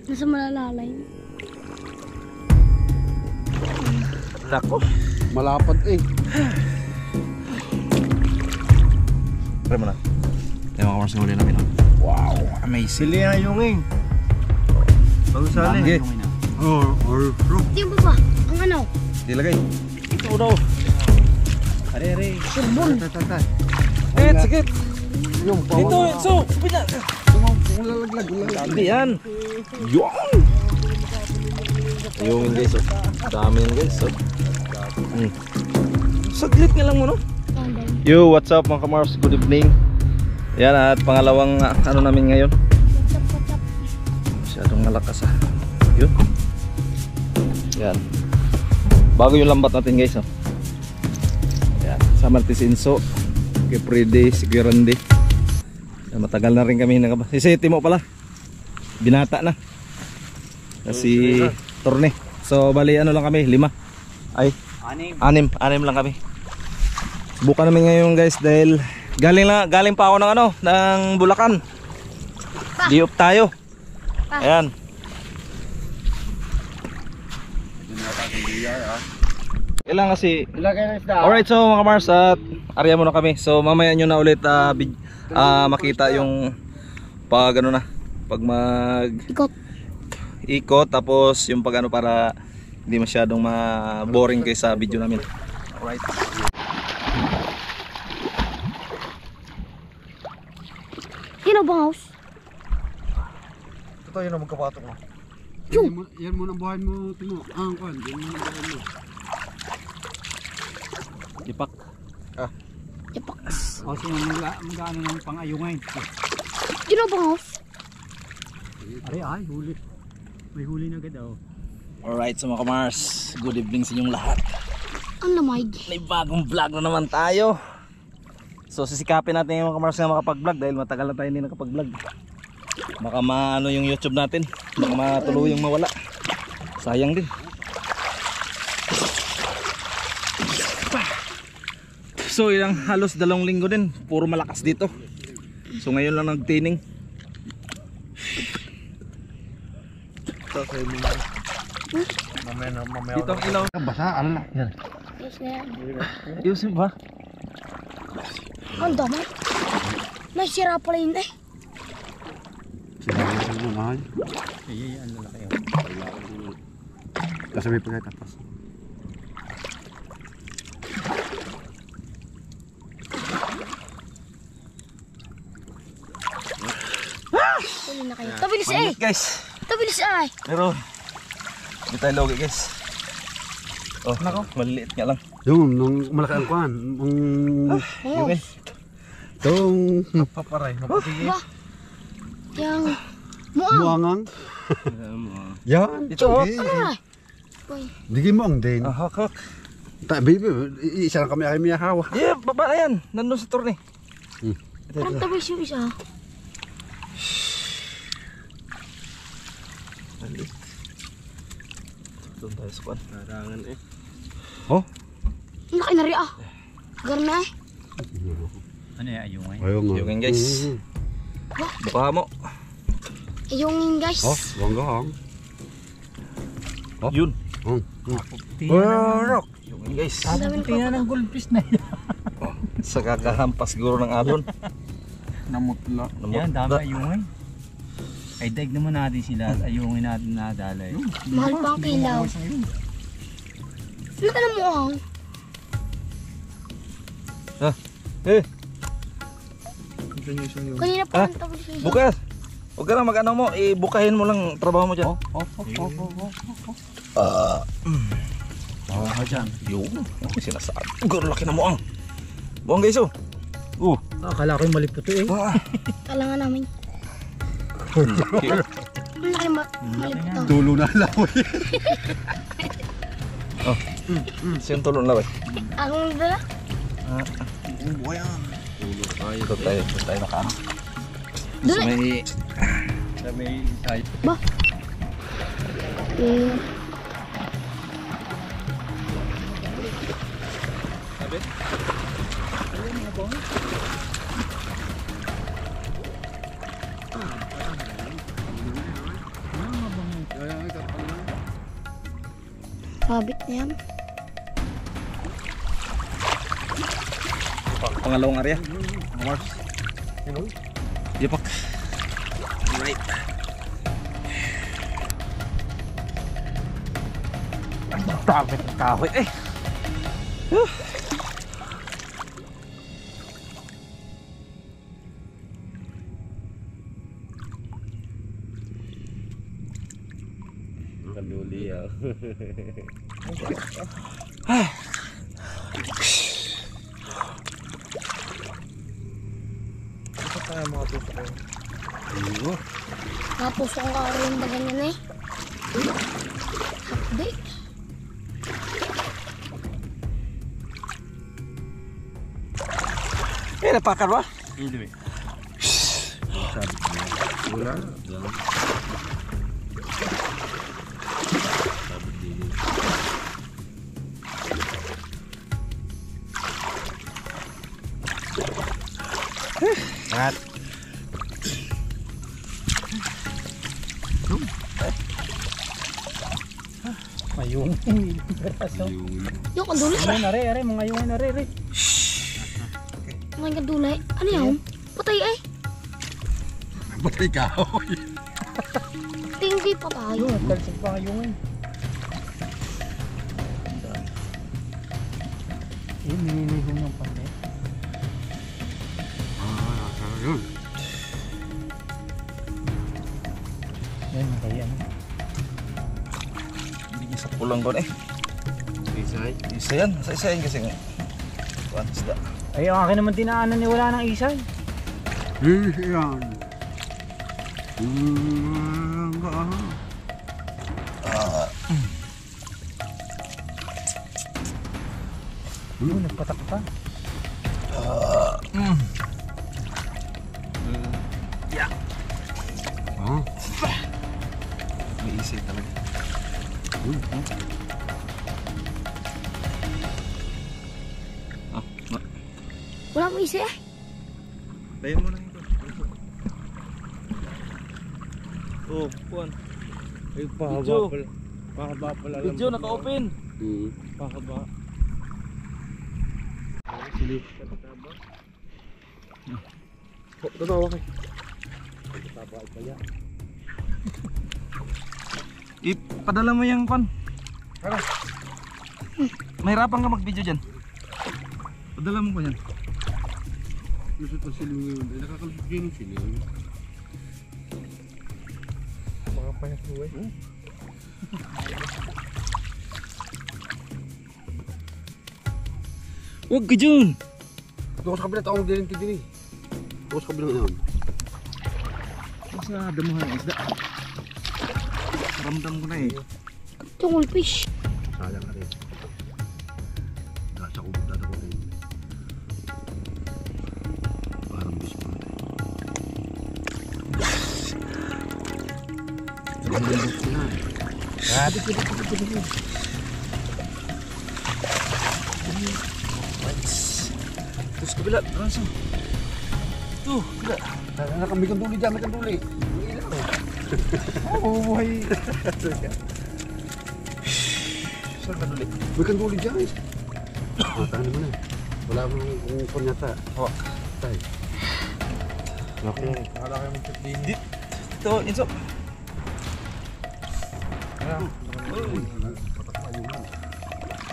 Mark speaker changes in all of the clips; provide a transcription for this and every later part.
Speaker 1: Nasa malalalay.
Speaker 2: Nako.
Speaker 3: Malapad eh.
Speaker 2: Try mo na. Yung mga kamars na huli namin. Wow, amazing.
Speaker 3: Sili na yung eh.
Speaker 2: Sige.
Speaker 3: Or fruit.
Speaker 1: Di ba ba? Ang ano?
Speaker 2: Dilagay. Ito daw. Are.
Speaker 1: Surbon.
Speaker 2: Sige.
Speaker 3: Yung
Speaker 2: Dito, so. Pina.
Speaker 3: lalaglag.
Speaker 2: Dami yan. Yung. Yung guys, oh. Dami yan guys, oh. Saglit nga lang mo, no? Yo, what's up mga kamars? Good evening. Yan at pangalawang ano namin ngayon.
Speaker 1: What's up?
Speaker 2: Masyadong malakas ah. Yun. Yan. Bago yung lambat natin guys, oh. Yan. Sa Martisinso. Kay Freddy, si Guirandi. Matagal na rin kami nakaba. Si Timo pala. Binata na. Kasi Torne. So bali ano lang kami, 5. Ay, 6 lang kami. Buka namin ngayon guys dahil galing pa ako ng ano, ng Bulacan. Diop tayo. Ayan. Kailangan kasi. Alright, so mga Mars at area muna kami. So mamaya nyo na ulit makita yung pag ano na, pag mag ikot tapos yung pag ano para hindi masyadong boring kayo sa video namin. Alright.
Speaker 1: Sino bang house?
Speaker 2: Ito yun ang magkapatok mo.
Speaker 3: Yan muna buhay mo, Timo. Ang kwan. Yan muna buhay mo.
Speaker 2: Ipak.
Speaker 1: Japaks.
Speaker 4: O sino mag-ano ng pang-ayungay?
Speaker 1: Sino bang house?
Speaker 4: Ay, huli. May huli na agad oh.
Speaker 2: Alright, so mga kamars, good evening sa inyong lahat.
Speaker 1: Ang lamay.
Speaker 2: May bagong vlog na naman tayo. So sisikapin natin yung mga kamars na makapag-vlog dahil matagal na tayo hindi nakapag-vlog. Baka maano yung YouTube natin, baka matuluyang mawala. Sayang din. So ilang halos 2 linggo din, puro malakas dito. So ngayon lang nagtining.
Speaker 3: Mamaya.
Speaker 2: Dito ang ilaw.
Speaker 3: Basa, ano na? Yan.
Speaker 1: Yes na yan.
Speaker 2: Ayusin ba?
Speaker 1: Ang dami. Nasira pala yun eh.
Speaker 3: Sinabi mo na.
Speaker 4: Ano na kayo?
Speaker 3: Kasabi pa kayo tapos.
Speaker 1: Huli na kayo. Tabilis eh.
Speaker 2: Guys.
Speaker 1: Tabilis ay.
Speaker 2: Pero hindi tayo logi guys. Oh, maliliit nga lang.
Speaker 3: Yung nung malaki ang kwan.
Speaker 2: Yung
Speaker 3: Itong
Speaker 2: paparay.
Speaker 1: Ba? Yang muang.
Speaker 3: buwangang. Yan.
Speaker 2: Ito oh.
Speaker 1: Ay. Boy.
Speaker 3: Digi mo ang din.
Speaker 2: Hakak.
Speaker 3: Baby, isa lang kami ay miya hawa.
Speaker 2: Yeah, baba na yan. Nandun sa torne.
Speaker 1: Parang tabilis yung isa.
Speaker 2: Maliit. Doon tayo sa kwan.
Speaker 3: Karangan eh.
Speaker 2: Oh.
Speaker 1: Ang laki na rin ah. Garna eh.
Speaker 4: Ano yung ayungay?
Speaker 3: Ayaw nga.
Speaker 2: Yung guys. Buka mo.
Speaker 1: Yung guys.
Speaker 3: Oh, banggang.
Speaker 2: Yun.
Speaker 3: Rock.
Speaker 2: Yung guys.
Speaker 1: Ang dami na
Speaker 4: Tingnan ng goldfish na yan.
Speaker 2: Sa kakahampas siguro ng alon.
Speaker 3: Namutla.
Speaker 4: Yan, dami ayungay. Ay, daig naman natin sila at ayungay natin nadalay.
Speaker 1: Mahal pa ang kilaw. Ano ka na muang?
Speaker 2: Eh,
Speaker 1: Kanina pa ang tabilis yung isa.
Speaker 2: bukas. Huwag ka na mag-ano mo. Bukahin mo lang trabaho mo dyan.
Speaker 4: Dyan.
Speaker 2: Yun. Sinasabi. Garo laki na mo ang. Buang guys oh.
Speaker 4: Akala ko yung malipot eh.
Speaker 1: Kala nga namin.
Speaker 2: Laki.
Speaker 1: Ang laki malipot ah.
Speaker 3: Tulo na lang.
Speaker 2: Siyang tulong laway.
Speaker 1: Akong dala?
Speaker 2: Ito tayo nakaano.
Speaker 1: Dali.
Speaker 2: May side.
Speaker 1: Ba? Eh.
Speaker 2: Sabi?
Speaker 1: Sabit na yan.
Speaker 2: Pangalawang area. Mars. Yapak. Right. Ang dami ng kahoy eh.
Speaker 5: Kaluli ah.
Speaker 2: Ito tayo mga tuto.
Speaker 1: Tapos ang karoon ba ganyan eh? Hakdi.
Speaker 2: Eh, napakar ba?
Speaker 4: Hindi.
Speaker 3: Wala.
Speaker 2: Angat.
Speaker 4: Mayung.
Speaker 1: Yung kadulay.
Speaker 4: Are, mga yung are.
Speaker 1: Mga kadulay. Ano yan? Patay eh.
Speaker 3: Batay kahoy.
Speaker 1: Hindi pa tayo.
Speaker 4: Talsig pa ngayong. Minihong ng panay.
Speaker 3: Yun.
Speaker 4: Yan, kaya ano.
Speaker 2: Hindi niya sa pulang ko eh.
Speaker 3: Isay.
Speaker 2: Isa yan. Isa yan kasi nga. Kuhan isda.
Speaker 4: Ay, ang akin naman dinaanan ni wala ng isay.
Speaker 3: Yan.
Speaker 4: Nagpatak pa.
Speaker 2: May isay talaga.
Speaker 1: Wala mo isa eh.
Speaker 2: Bayan mo lang ito. Oh, kuhan.
Speaker 5: Ay,
Speaker 2: Video.
Speaker 5: Pahaba pala.
Speaker 2: Video naka-open.
Speaker 5: Pahaba.
Speaker 3: Totoo kay.
Speaker 2: Ipadala mo yung kuhan. Mahirapan ka mag-video dyan. Padala mo ko yan.
Speaker 3: Lusot pa siling yun. Nakakalusot yun yung siling.
Speaker 5: Mga payas mo eh.
Speaker 2: Huwag ka dyan.
Speaker 3: Doon sa kabila, taong din din eh. Doon sa kabila ngayon.
Speaker 2: Mas nadamuhan ang isda. Ramdam ko na eh.
Speaker 1: Tungol fish.
Speaker 3: Sayang ka rin. Nasa kubot na ako rin. Parang bis pa rin.
Speaker 2: Terus kabila, langsung. Tuh, kabila.
Speaker 3: May kanduli dyan, may kanduli.
Speaker 2: Oh, buhay. Saan ka duli?
Speaker 3: May kanduli dyan eh. Tahan naman eh. Wala mo kung kunyata.
Speaker 2: Hawak.
Speaker 3: Tay.
Speaker 5: Naku, wala kayo magpipili.
Speaker 2: Ito, Inso.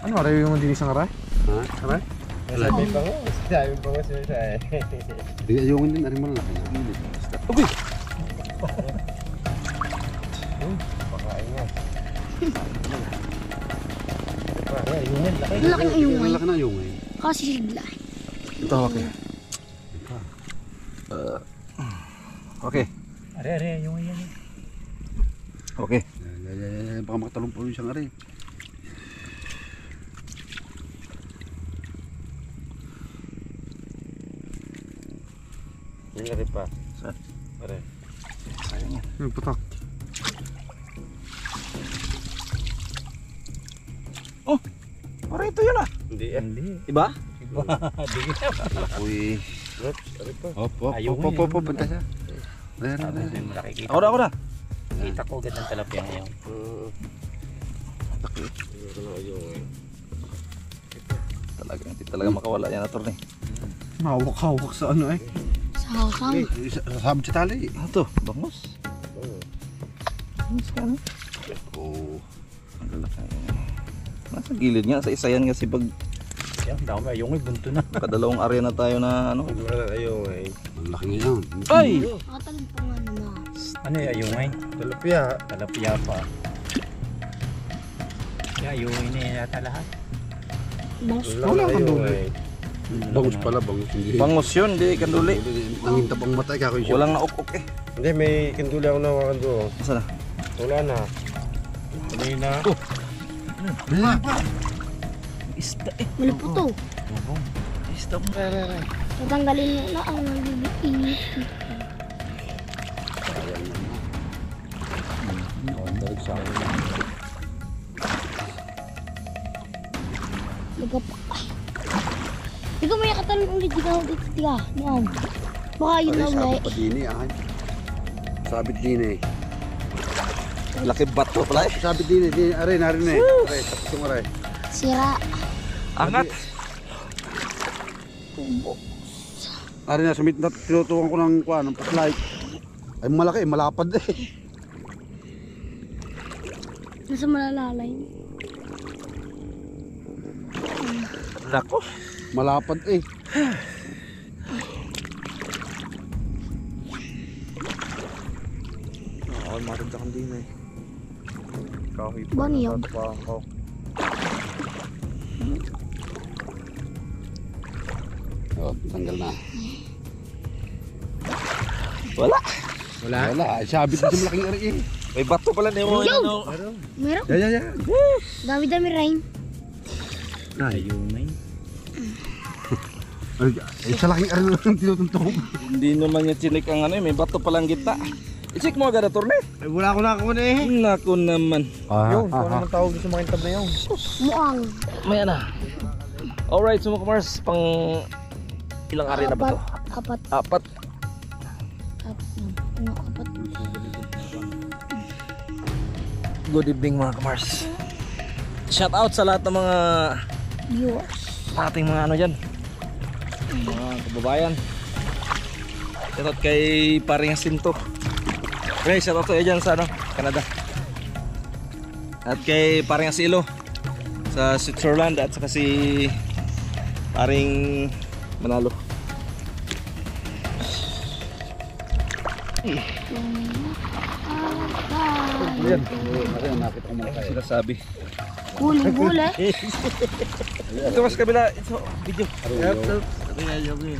Speaker 5: Ano, araw yung mga dinisang aray?
Speaker 3: Ha? Aray?
Speaker 5: Sabi pa ko siya eh.
Speaker 3: Hindi ayungin din, aring malaki na.
Speaker 2: Uy!
Speaker 5: Pakain nga.
Speaker 1: Ang laki ng iyong
Speaker 3: Malaki na ayungin.
Speaker 1: kasi sigla.
Speaker 2: Ito, okay. Okay.
Speaker 4: Are, yung yan.
Speaker 2: Okay.
Speaker 3: Baka makatalong po yung siyang aray.
Speaker 5: Yung aray pa.
Speaker 2: Saan?
Speaker 5: Aray.
Speaker 2: Sayang yan.
Speaker 3: Yung patak.
Speaker 2: Oh! Parang ito yun ah.
Speaker 5: Hindi eh.
Speaker 2: Iba?
Speaker 3: Uy.
Speaker 5: Aray pa.
Speaker 3: Hop, hop,
Speaker 4: Ayungin
Speaker 3: hop, hop, hop, punta siya. Ayan.
Speaker 4: Nakikita
Speaker 2: Ako na.
Speaker 4: kita ko agad ng talapia ngayon.
Speaker 2: Laki.
Speaker 5: Ito na yung eh.
Speaker 2: Hindi talaga makawala yan na torne.
Speaker 3: Hawak-hawak sa ano eh.
Speaker 1: Sa hawsang.
Speaker 3: Sabit sa tali.
Speaker 2: Ito, bangos. Bangos ka, no?
Speaker 3: Oo.
Speaker 2: Ang lalaki. Nasa gilid nga, sa isa yan kasi pag
Speaker 4: Yan, dami ayong bunto na.
Speaker 2: kadalawang area na tayo na ano.
Speaker 5: Wala na yung eh.
Speaker 3: Ang laki nga yan.
Speaker 2: Ay!
Speaker 1: Nakatalong pa nga naman.
Speaker 4: Ano yung ayong ay?
Speaker 5: Talapia.
Speaker 4: Talapia pa. Kaya ayong na yata lahat.
Speaker 1: Bangus.
Speaker 3: Wala kang
Speaker 5: yung
Speaker 3: dulo.
Speaker 5: eh.
Speaker 3: Bangus pala, bangus. Hindi.
Speaker 2: Bangos yun, di kanduli.
Speaker 3: Nangintab ang matay ka ko siya.
Speaker 2: Walang naukok eh.
Speaker 5: Hindi, may kanduli ako nawakan doon.
Speaker 2: Masa na?
Speaker 5: Wala na. Tuloy na.
Speaker 2: Isda eh.
Speaker 1: Malupot to.
Speaker 2: Isda mo.
Speaker 1: Tatanggalin mo na ang nabibiinit. Nagapak. Ikaw may nakatalong ulit. Ikaw dito. Tiga. Yan. Baka yun na
Speaker 3: Sabit
Speaker 1: ulit.
Speaker 3: pa din eh. Sabit din eh.
Speaker 2: Laki bato pala eh.
Speaker 3: Sabit din eh. Aray, narin eh. Aray, tapos yung aray.
Speaker 1: Sira.
Speaker 2: Angat.
Speaker 3: Aray na, sumit na tinutukan ko ng kuha, ng flashlight. Ay malaki, malapad eh.
Speaker 1: Nasa malalalay.
Speaker 2: Nako.
Speaker 3: Malapad eh.
Speaker 5: Ako, marunta kang din eh. Kahoy pa.
Speaker 1: Bani yun.
Speaker 5: Natatapakan ko.
Speaker 3: Oh, tanggal na.
Speaker 2: Wala.
Speaker 3: Wala. Ay, sabit na sa malaking aray eh.
Speaker 2: May bato pala na mo.
Speaker 1: Yo!
Speaker 2: Ano?
Speaker 1: Meron?
Speaker 3: Yeah.
Speaker 1: Dami-dami rain.
Speaker 4: Ayong na yun.
Speaker 3: Ay, sa laking aray na tinutuntok.
Speaker 2: Hindi naman niya chinik ang ano eh. May bato palang gitna. I-check mo agad na torne.
Speaker 5: Ay, wala ko na ako na eh.
Speaker 2: Nako naman.
Speaker 5: Yun, kung ano naman tawag sa mga intab na yun.
Speaker 1: Muang.
Speaker 2: Maya na. Alright, so mga kamars, pang ilang area na ba to?
Speaker 1: Apat.
Speaker 2: Apat.
Speaker 1: Apat.
Speaker 2: Good evening mga kamars. Shout out sa lahat ng mga
Speaker 1: Viewers.
Speaker 2: ating mga ano dyan, mga kababayan. Shout out kay paring Jacinto. Okay, shout out kayo dyan sa ano, Canada. At kay paring Asilo sa Switzerland. At saka si paring Manalo.
Speaker 3: Ayan. Ayan, nakita ko malaki.
Speaker 2: Sinasabi.
Speaker 1: Huli-huli.
Speaker 2: Ito mas kabila, ito video.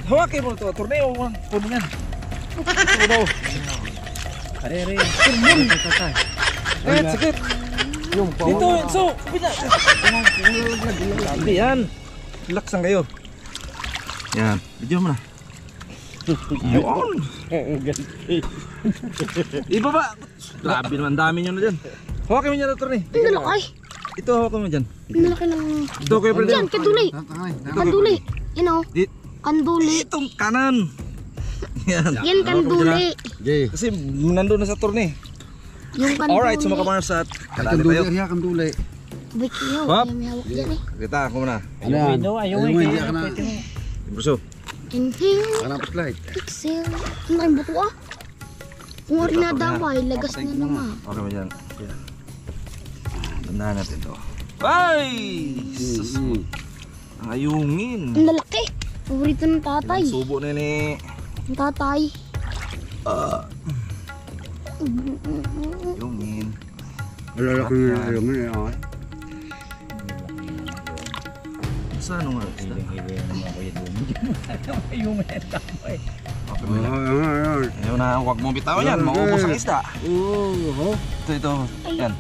Speaker 2: Hawakin mo ito, torneo mo. Puno yan. Puno.
Speaker 4: Are.
Speaker 2: Sakit. Dito, so, kabila. Hindi yan. Relax lang kayo. Yan, video mo na. Yun. Iba ba? Grabe naman, dami nyo na dyan. Hawakin mo dyan na torneo.
Speaker 1: Ang lalaki.
Speaker 2: Ito hawakin mo dyan.
Speaker 1: Ang lalaki ng...
Speaker 2: Ito kayo pwede.
Speaker 1: Yan, kanduli. Kanduli. You know,
Speaker 2: Di-
Speaker 1: kanduli.
Speaker 2: Itong kanan. Yan.
Speaker 1: Yan, kanduli.
Speaker 3: Jay.
Speaker 2: Kasi nandun na sa torneo.
Speaker 1: Yung kanduli.
Speaker 2: Alright, so mga kamars at kalali
Speaker 3: Kanduli,
Speaker 2: tayo.
Speaker 3: ariya, kanduli.
Speaker 1: Wait, yun.
Speaker 2: Hop.
Speaker 1: May hawak dyan eh.
Speaker 2: Kita ako muna.
Speaker 3: Ano yan?
Speaker 4: Ayong
Speaker 3: Ayun,
Speaker 4: ay.
Speaker 3: hindi ka na.
Speaker 2: Bruso.
Speaker 1: Inhing.
Speaker 3: Baka na flashlight.
Speaker 1: Pixel. Ang laking buto ah. Kung rin na damay, lagas na naman.
Speaker 2: Okay mo dyan. Tandaan natin to. Ay! Sus. Ang ayungin.
Speaker 1: Ang lalaki. Paborito ng tatay.
Speaker 2: Ilang subo na ni.
Speaker 1: Ang tatay.
Speaker 2: Ayungin.
Speaker 3: Lalaki nga yung nga.
Speaker 2: Saan nga isda?
Speaker 4: Ayong na damay.
Speaker 2: Okay mo lang. Ayaw na, huwag mo bitawan yan. Maubos ang isda.
Speaker 3: Oo.
Speaker 2: Ito. Yan.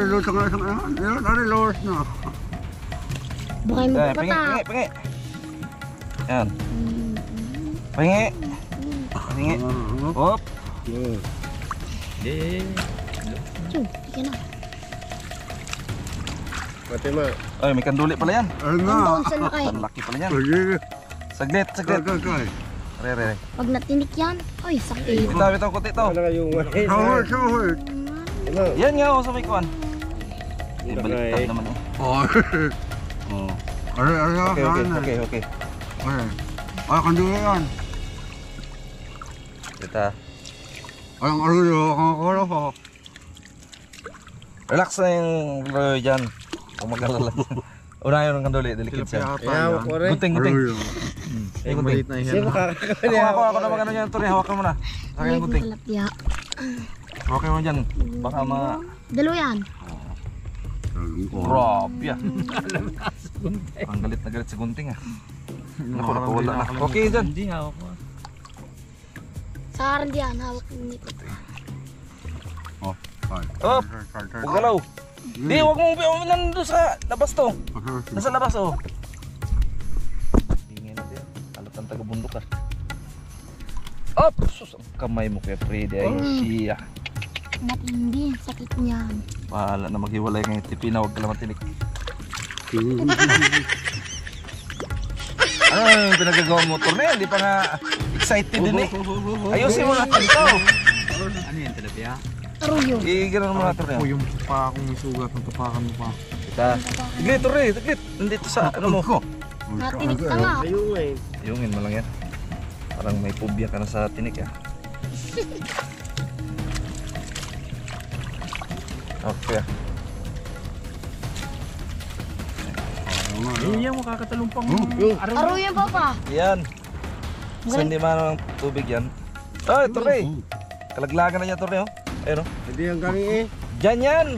Speaker 3: Lutang na sa ano? Ano lors na?
Speaker 1: Baka yung
Speaker 2: Pingi.
Speaker 1: magpapata.
Speaker 2: Yan. Pingi. Pingi. Hop.
Speaker 1: Tiyun, ika na.
Speaker 5: Pati ma.
Speaker 2: Ay, may kanduli pala yan.
Speaker 3: Ano
Speaker 1: Ang
Speaker 3: na?
Speaker 1: taon sa laki.
Speaker 2: Ang laki pala yan.
Speaker 3: Sige.
Speaker 2: Saglit.
Speaker 3: Kay.
Speaker 2: Re.
Speaker 1: Pag natinik yan, ay sakit.
Speaker 2: Bitaw, kunti to.
Speaker 5: Wala kayong
Speaker 3: Shower.
Speaker 2: Yan nga, sa may kuwan. Ibaliktad naman oh.
Speaker 3: Oh.
Speaker 2: Oh.
Speaker 3: Okay. Ay, kandila yan.
Speaker 2: Kita.
Speaker 3: Ay, ang arilo ko.
Speaker 2: Relax na yung royo dyan. Kung mag-alala. Unahin yung kanduli, delikid siya. Gunting. Ay, gunting. Ako na mag-ano dyan, Tony. Hawakan mo na. Hawakan yung gunting.
Speaker 1: Tilapia.
Speaker 2: Hawakan mo dyan. Baka
Speaker 1: Dalawa yan.
Speaker 2: Grabe ah. Ang galit na galit sa gunting ah. Naku, nakawala na. Okay dyan.
Speaker 4: Hindi, hawak ko.
Speaker 1: Sa karan diyan, hawak nito.
Speaker 2: Up! Huwag galaw. Di, huwag mong nandun sa labas to. Nasa labas oh. Tingin natin. Alat ang taga-bundok ah. Up! Sus, ang kamay mo kay Freddy ay siya.
Speaker 1: Matindi, sakit niyan.
Speaker 2: Bahala na maghiwalay ngayon. Tipina, huwag ka lang matinik. Ano yung pinagagawa mo motor na yan? Hindi pa nga excited din eh. Ayusin mo natin ito.
Speaker 4: Ano yan, tilapia?
Speaker 1: Aruyo.
Speaker 2: Igano'n mo natin yan.
Speaker 5: Yung pa akong may sugat, ang tapakan mo pa.
Speaker 2: Kita. Tiglit, Torre, tiglit. Nandito sa ano mo.
Speaker 1: Natinig ka nga.
Speaker 2: Iyungin mo lang yan. Parang may phobia ka na sa tinik ah. Okay.
Speaker 4: Yan, makakatalumpang
Speaker 1: Aruyo yan, Papa.
Speaker 2: Yan. So hindi man ng tubig yan. Ay, Torre. Kalaglagan na niya, Torre oh. Ayun oh.
Speaker 3: Hindi ang galing eh.
Speaker 2: Diyan yan.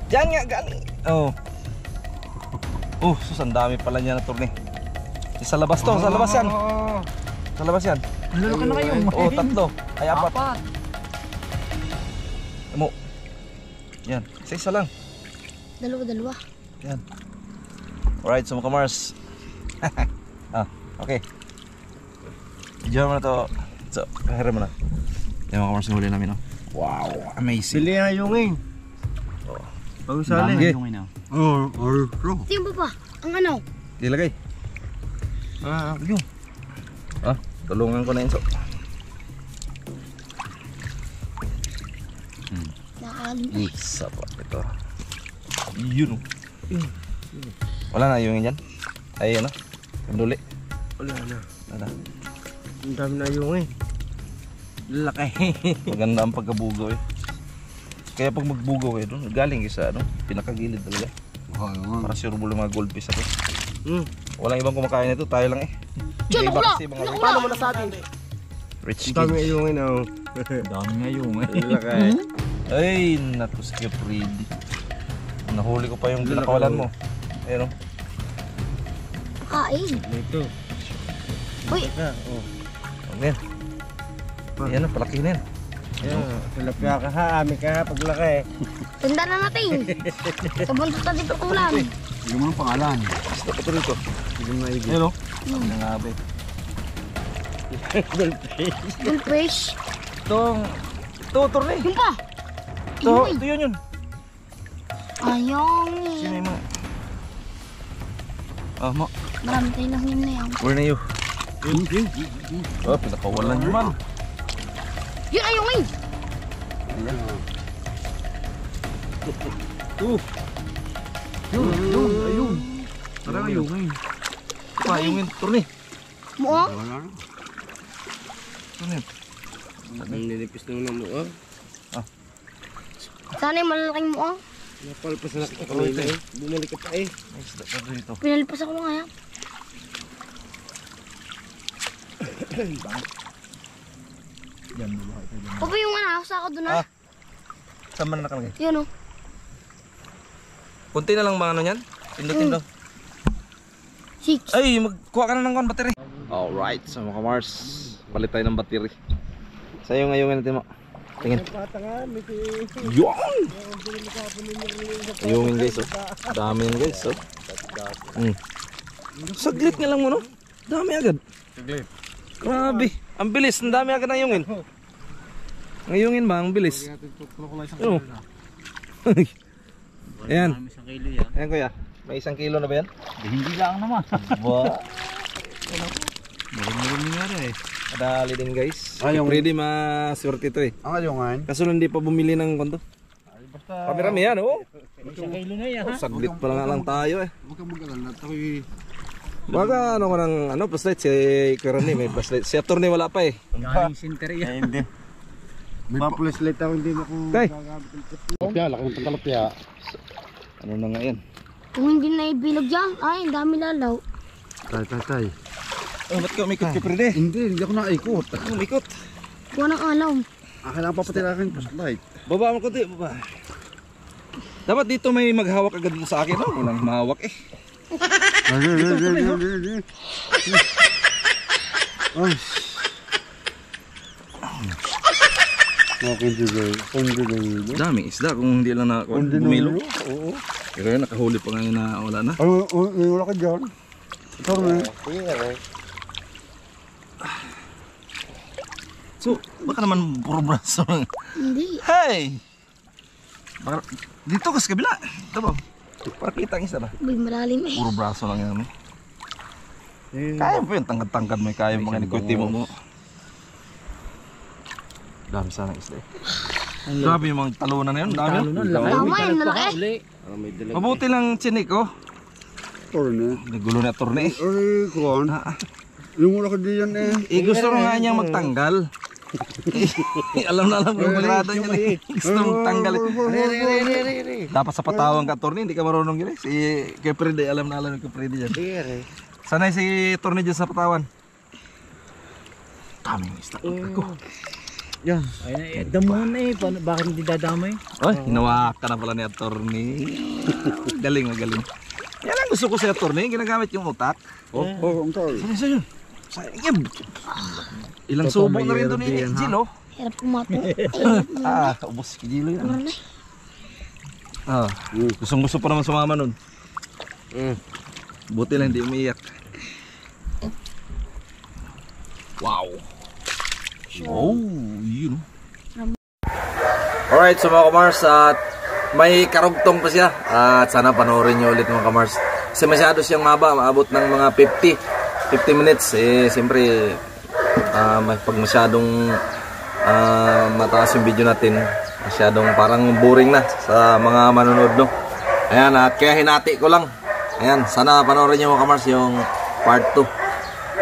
Speaker 2: Diyan nga galing. Oh. Sus, ang dami pala niya na Torre. Sa labas to, sa labas yan. Sa labas yan.
Speaker 4: Lalo ka na kayo.
Speaker 2: Oh, tatlo. Ay, apat. Amo. Yan, isa lang.
Speaker 1: Dalawa.
Speaker 2: Yan. Alright, so mga Mars. Okay. Diyan mo na to. So, kahira mo na. Yan mga Mars, huli namin. Oh. Wow, amazing.
Speaker 5: Sili na yung Pag-usali.
Speaker 2: Sige.
Speaker 1: Ito yung Papa. Ang ano?
Speaker 2: Dilagay. Yun. Tulungan ko na yun. So.
Speaker 1: Nakalim.
Speaker 2: Isa pa ito. Yun. Wala na yung yan. Ay ano? Kanduli.
Speaker 5: Wala na.
Speaker 2: Wala.
Speaker 5: Ang dami na yung Laki.
Speaker 2: Maganda ang pagkabugaw eh. Kaya pag magbugaw eh, doon galing sa ano, pinakagilid talaga. Para sure mo mga goldfish ako. Walang ibang kumakain nito, tayo lang eh.
Speaker 1: Diyan,
Speaker 2: Iba
Speaker 1: nakula.
Speaker 2: kasi mga
Speaker 5: Paano mo nasabi?
Speaker 2: rich
Speaker 5: Ang dami
Speaker 2: kids.
Speaker 5: yung
Speaker 4: Dami nga yung
Speaker 5: Laki.
Speaker 2: Ay, naku si Freddy. Nahuli ko pa yung pinakawalan mo. Ayun oh.
Speaker 1: Kain.
Speaker 5: Ito.
Speaker 1: Uy,
Speaker 2: Okay. Ayan, palaki na yan.
Speaker 5: Tilapia ka ha, amin ka ha, paglaki.
Speaker 1: tanda na natin. Sa buntot na dito ulan.
Speaker 3: Hindi mo ng pangalan.
Speaker 2: Basta pa ito rito.
Speaker 5: Hindi mo maibig.
Speaker 2: Ayun oh. Nangabe.
Speaker 1: Goldfish.
Speaker 2: Ito, Torne.
Speaker 1: Yung pa.
Speaker 2: Ito yun.
Speaker 1: Ayong.
Speaker 2: Sino yung mga? Mo.
Speaker 1: Marami tayo na huli na yan.
Speaker 2: Where na you? Oh, pinakawalan nyo man.
Speaker 1: Yun, ayong eh.
Speaker 5: Ayun.
Speaker 2: Parang yung yung Torne.
Speaker 1: Mo?
Speaker 3: Wala na.
Speaker 2: Torne.
Speaker 5: Ang nilipis ng mo
Speaker 1: Sana yung malalaking mo ah.
Speaker 5: Napalpas na kita kanina eh. Bumalik ka pa eh.
Speaker 2: May isda pa dito.
Speaker 1: Pinalipas ako nga yan. Papa yung ano, sa ako doon ah.
Speaker 2: Saan man nakalagay?
Speaker 1: Yun oh.
Speaker 2: Kunti na lang mga ano yan. Pindutin daw.
Speaker 1: 6.
Speaker 2: Ay, magkuha ka na ng battery. Alright, so mga Mars. Palit tayo ng battery. Sa'yo ngayong natin mo. Tingin. Yun! Ayungin guys oh. Dami yun guys oh. Saglit nga lang mo no. Dami agad.
Speaker 5: Saglit.
Speaker 2: Grabe. Ang bilis. Ang dami agad na ayungin. Ngayungin ba? Ang bilis. Ano? Ayan.
Speaker 4: Isang kilo yan.
Speaker 2: Ayan kuya. May 1 kilo na ba yan?
Speaker 4: Hindi lang naman.
Speaker 2: Ba?
Speaker 4: Marami nga rin eh.
Speaker 2: Madali din guys.
Speaker 3: Ayong-
Speaker 2: Pwede maswerte ito eh.
Speaker 3: Ang ayungan.
Speaker 2: Kaso hindi pa bumili ng konto. Kami-rami yan, oh.
Speaker 4: Isang kilo na yan, ha?
Speaker 2: Saglit pa lang tayo eh.
Speaker 3: Huwag kang mag-alala. Ako'y
Speaker 2: Baga ano ko ng flashlight si Kirani may flashlight. Si attorney wala pa eh.
Speaker 4: Galing center yan.
Speaker 5: Hindi.
Speaker 3: may pa-flashlight ako, hindi mo kung
Speaker 2: Tay.
Speaker 3: gagamit ng tilapia. Laki ng tilapia.
Speaker 2: Ano na nga yan?
Speaker 1: Kung hindi na ibilog dyan, ay, ang dami lalaw.
Speaker 3: Tay.
Speaker 2: Oh, ba't ka umikot ka Prede?
Speaker 3: Hindi ako naikot.
Speaker 2: Umikot.
Speaker 1: Kuha ng alaw.
Speaker 3: Akin lang papatila akin flashlight.
Speaker 2: Baba mo konti, baba. Dapat dito may maghawak agad dito sa akin, no? Walang mahawak eh. Daming isda kung hindi lang na bumilo.
Speaker 3: Oo.
Speaker 2: Pero yun, nakahuli pa ngayon na wala na.
Speaker 3: Wala ka dyan. Ito na.
Speaker 2: So, baka naman puro braso.
Speaker 1: Hindi.
Speaker 2: Hey! Baka, dito ka sa kabila. Ito ba? Para kita ang isa ba?
Speaker 1: Uy, malalim eh.
Speaker 2: Puro braso lang yan. Kaya mo yun, tangkad-tangkad mo. Kaya mo mga nikuti mo. Dami sana isda eh. Grabe yung mga talunan na yun. Dami yun.
Speaker 1: Tama yun, malaki.
Speaker 2: Mabuti lang chinik oh.
Speaker 3: Ito na.
Speaker 2: Nagulo na torne eh.
Speaker 3: Ay, kuhan. Yung wala ka diyan eh.
Speaker 2: Gusto rin nga niyang magtanggal. Alam na alam yung balada niya eh. Gusto mong tanggal eh. Dapat sa patawang ka torne, hindi ka marunong yun eh. Si Keprede, alam na alam yung Keprede dyan. Sanay si torne dyan sa patawan. Daming isda.
Speaker 3: Yan.
Speaker 4: Ay, damuhan na eh. Bakit hindi dadamay?
Speaker 2: Ay, hinawakan na pala ni attorney. Galing, magaling. Yan ang gusto ko sa attorney, ginagamit yung utak.
Speaker 3: Ang tawag.
Speaker 2: Saan? Sayang. Ilang subo na rin doon ni Jill, oh.
Speaker 1: Hirap pumato.
Speaker 2: Ubos si Jill yan.
Speaker 1: Ano na?
Speaker 2: Gustong-gusto pa naman sumama nun. Buti lang hindi umiyak. Wow. Oh, yun. Alright, so mga kamars, at may karugtong pa siya. At sana panoorin nyo ulit mga kamars. Kasi masyado siyang maba, maabot ng mga 50 minutes. Eh, siyempre, pag masyadong mataas yung video natin, masyadong parang boring na sa mga manonood, no? Ayan, at kaya hinati ko lang. Ayan, sana panoorin nyo mga kamars yung part 2.